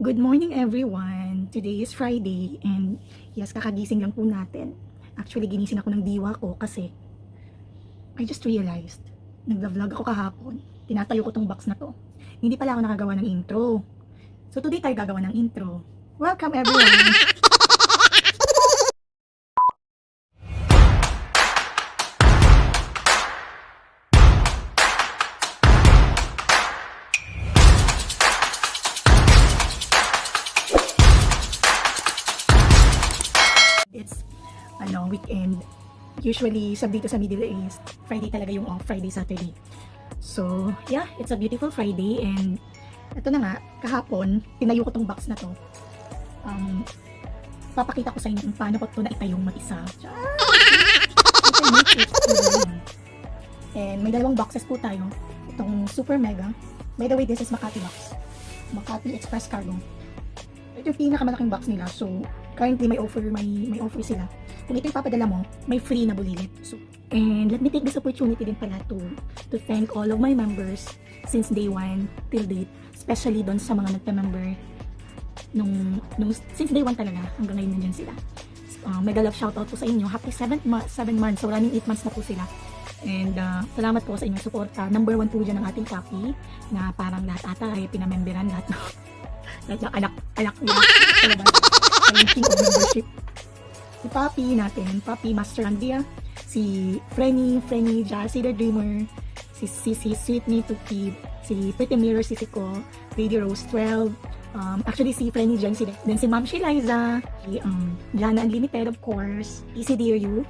Good morning everyone! Today is Friday and yes, kakagising lang po natin. Actually, ginising ako ng diwa ko kasi I just realized, nagla-vlog ako kahapon. Tinatayo ko tong box na to. Hindi pala ako nakagawa ng intro. So today tayo gagawa ng intro. Welcome everyone! It's weekend. Usually dito sa Middle East, Friday talaga yung off, Friday, Saturday. So, yeah, it's a beautiful Friday and ito na nga, kahapon, tinayo ko tong box na to. Papakita ko sa inyo kung paano ko to naitayong mag-isa. And may dalawang boxes po tayo. Itong super mega. By the way, this is Makati box. Makati Express Cargo. Ito yung pinakamalaking box nila. So, currently may offer sila. Kung ito yung papadala mo, may free na bulilit. So, and let me take this opportunity din pala to thank all of my members since day 1 till date. Especially doon sa mga nagpa-member since day 1 talaga hanggang ngayon nandiyan sila. Mega love shoutout po sa inyo. Happy 7 months. So, running 8 months na po sila. And salamat po sa inyong suporta. Number 1 po dyan ang ating copy na parang lahat ata ay pinamemberan lahat ng anak nila. Sa king of membership. Si Papi natin, Papi Master Andia, si Frenny, Jassy the Dreamer, si Sweet Me to Keep, si Pretty Mirror, si Siko, Lady Rose 12, actually si Frenny dyan, then si Ma'am Shiliza, si Jana Unlimited of course, Easy Dear You,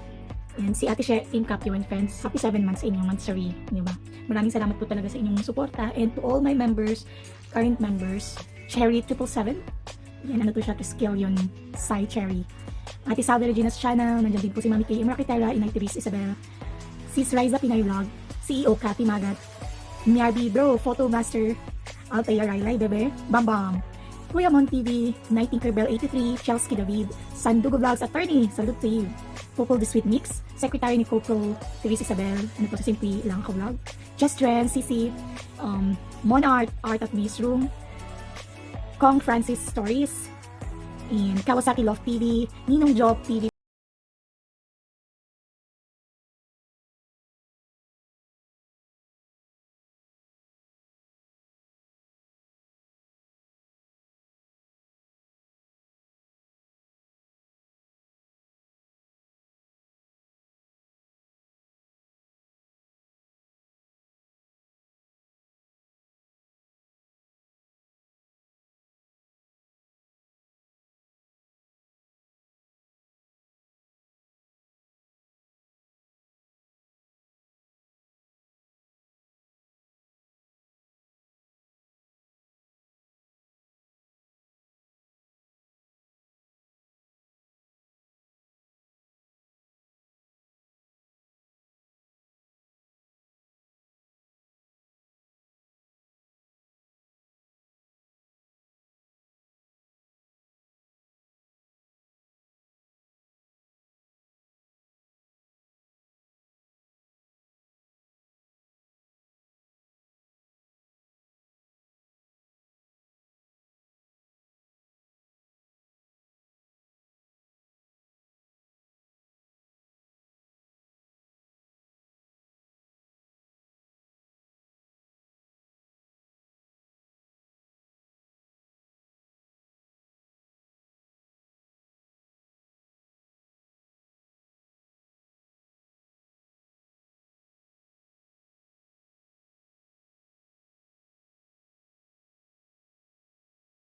and si Ate She, Team Capio and Friends. Happy 7 months sa inyong monthsary, di ba? Maraming salamat po talaga sa inyong suporta, and to all my members, current members, Cherry 777, yan, ano to siya, to scale yun, Sai Cherry. Ate Salve Regina's channel, nandiyan din po si Mami K. Rakitera, Inay Therese Isabel, Sis Riza Pinay Vlog, CEO Cathy Magat, Miarby Bro, Photo Master, Altair Railay, Bebe, Bam Bam, Kuya Mon TV, Night Tinkerbell 83, Chelsea David, Sandugo Vlogs Attorney, salute to you, Popol The Sweet Mix, Secretary ni Coco, Therese Isabel, ano po sa Simply Lang Ka Vlog, Just Dren, Sisi, Mon Art at Newsroom, Kong Francis Stories, and Kawasaki Love TV, Ninong Job TV.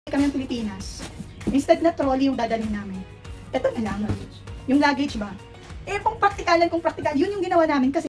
Kami ng Pilipinas. Instead na trolley yung dadalhin namin. Ito na lang. Yung luggage ba? Eh, kung practical, yun yung ginawa namin kasi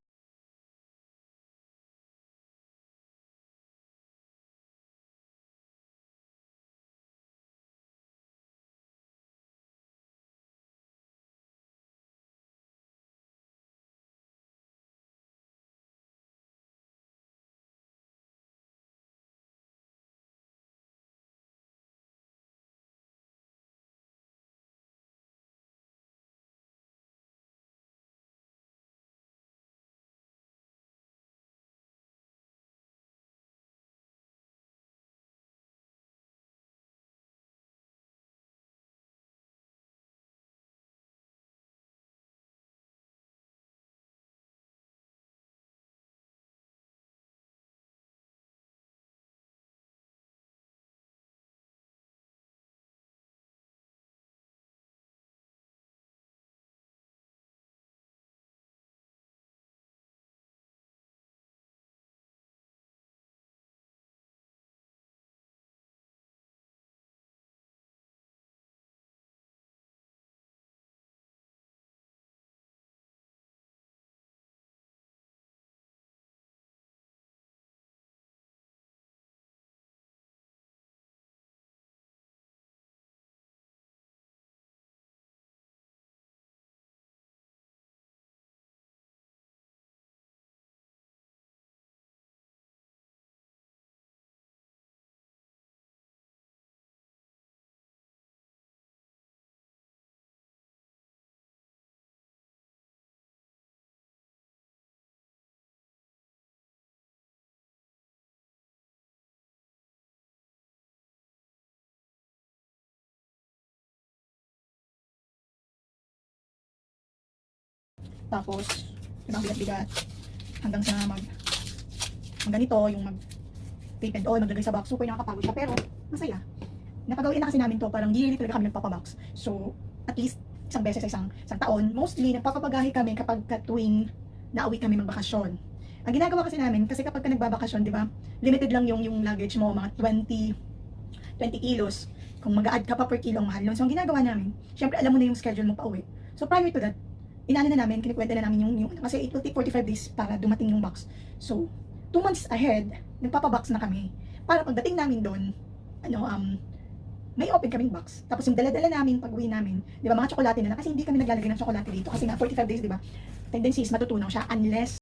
Tapos, ibang bigat-bigat. Hanggang sa ganito, yung tape and all, maglagay sa box. Super nakakapagod siya, pero masaya. Napagawin na kasi namin to, parang yearly talaga kami nagpapabox. So, at least isang beses sa isang taon, mostly nagpapapagahe kami kapag tuwing nauwi kami magbakasyon. Ang ginagawa kasi namin, kasi kapag ka nagbabakasyon, di ba, limited lang yung luggage mo, mga 20 kilos. Kung mag-a-add ka pa per kilo, ang mahal nun. So, ang ginagawa namin, syempre alam mo na yung schedule mo pa uwi. So, prior to that, inaano na namin, kinikwenta na namin yung kasi it will take 45 days para dumating yung box. So, 2 months ahead, nagpapabox na kami. Para pagdating namin doon, may open kaming box. Tapos yung dala-dala namin, pag-uwi namin, di ba, mga tsokolate na lang. Kasi hindi kami naglalagay ng tsokolate dito. Kasi nga, 45 days, di ba, tendency is matutunaw siya unless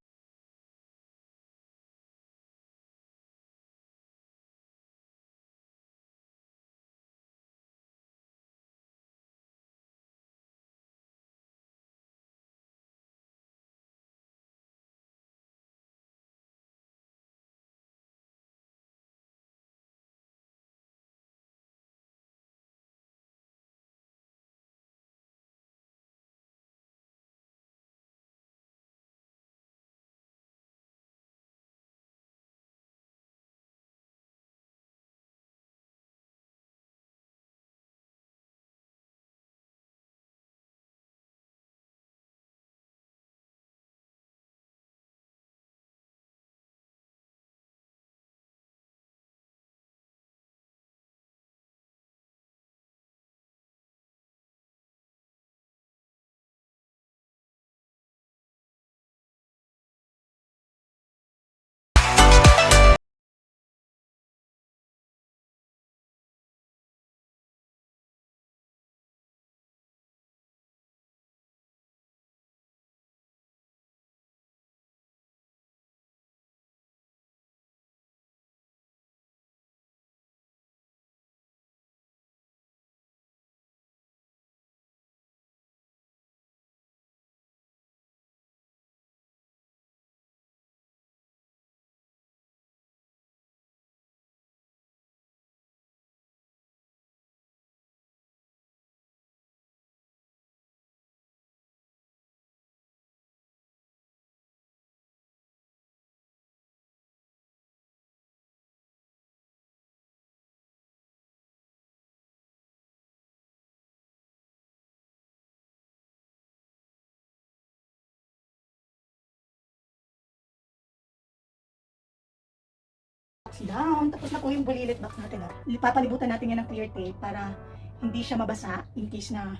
down. Tapos na po yung bulilit box natin. Papalibutan natin yan ng clear tape para hindi siya mabasa in case na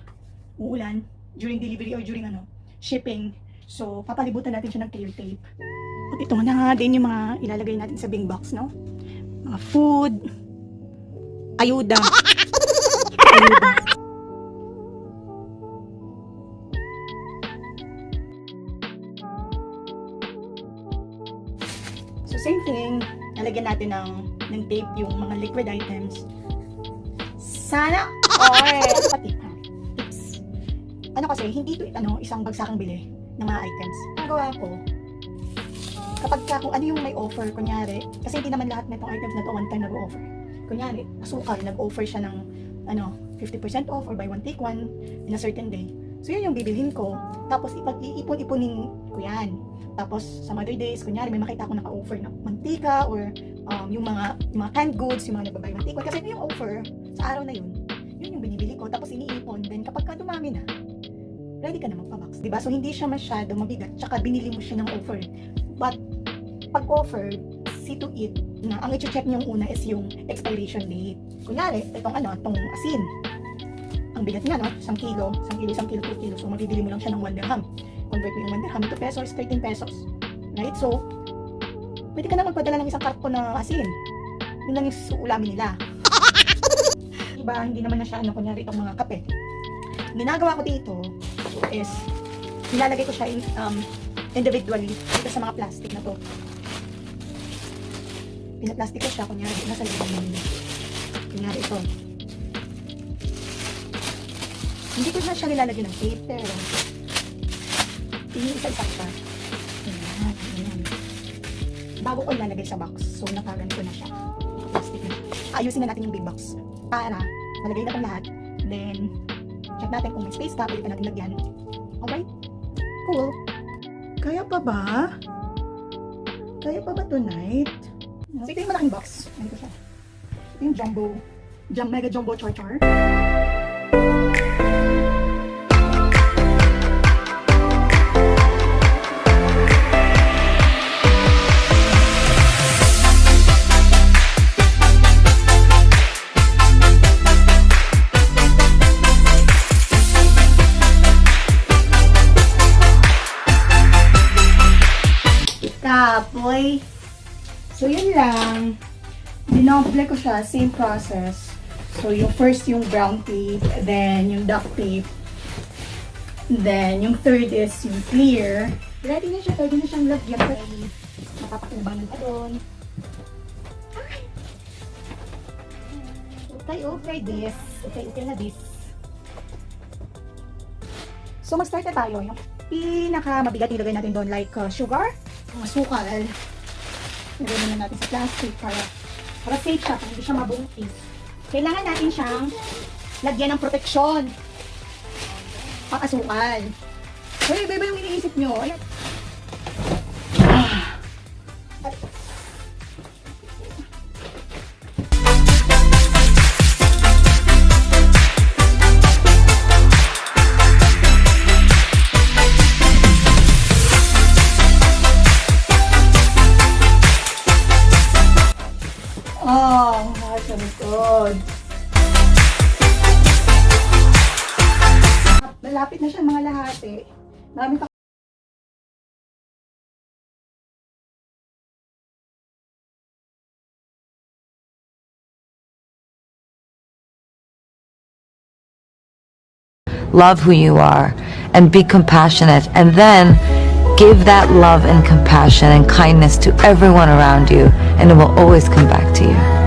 uulan during delivery or during shipping. So, papalibutan natin siya ng clear tape. At ito na nga din yung mga ilalagay natin sa bing box, no? Mga food, ayuda. Ayuda. So, same thing. Nalagyan natin ng tape yung mga liquid items. Sana pati tips. Kasi hindi ito isang bagsakang bili ng mga items. Ang gawa ko, kapag kung ano yung may offer, kunyari, kasi hindi naman lahat na itong items na ito one time nag-offer. Kunyari, asukal, nag-offer siya ng 50% off or buy one take one in a certain day. So yun yung bibilhin ko. Tapos iipon-iponin ko yan. Tapos some other days, kunyari may makita ako naka-offer ng mantika or yung mga canned goods, yung mga nagbabay mantika. Kasi ito yung offer sa araw na yun. Yun yung binibili ko. Tapos iniipon. Then kapag ka dumami na, ready ka na magpa-box. Diba? So hindi siya masyado mabigat. Tsaka binili mo siya ng offer. But pag offer, see to it na ang i-check niyong una is yung expiration date. Kunyari, itong asin. Ang bigat niya, 1 kilo, 2 kilo. So, mabibili mo lang siya ng 1 dirham. Convert mo yung 1 dirham into pesos, 13 pesos. Right? So, pwede ka na magpadala ng isang karton na asin. Yun lang yung ulamin nila. Diba? Hindi naman na siya, kunyari itong mga kape. Ginagawa ko dito is, nilalagay ko siya individually dito sa mga plastic na to. Pinaplastic ko siya, kunyari, nasa likod mo nila. Kunyari ito. Hindi ko na siya nilalagyan ng tape, pero isa-isa siya. Ayan. Bago ko ilalagay sa box, so nakaganito na siya. Plastic na siya. Ayusin na natin yung big box para nalagay na itong lahat. Then, check natin kung may space pa, pwede pa natin lagyan. Alright? Cool. Kaya pa ba? Kaya pa ba tonight? So ito yung malaking box. Ano siya? Ito yung mega jumbo char-char. Kapoy. So, yun lang. Dinoble ko siya, same process. So, yung first yung brown tape, then yung duct tape, then yung third is yung clear. Ready na siya, pwede na siyang lagyan pa mapapakubangan pa doon. Okay this. Okay na this. So, mag-start na tayo. Yung pinaka-mabigat ilagay natin doon like sugar, asukal. Nilagay na natin sa plastic para safe siya, para hindi siya mabungkis. Kailangan natin siyang lagyan ng proteksyon. Pang asukal. Uy, iba yung iniisip nyo. Ayan. Oh, nasa likod. Malapit na siya mga lahati. Marami pa. Love who you are and be compassionate, and then give that love and compassion and kindness to everyone around you, and it will always come back to you.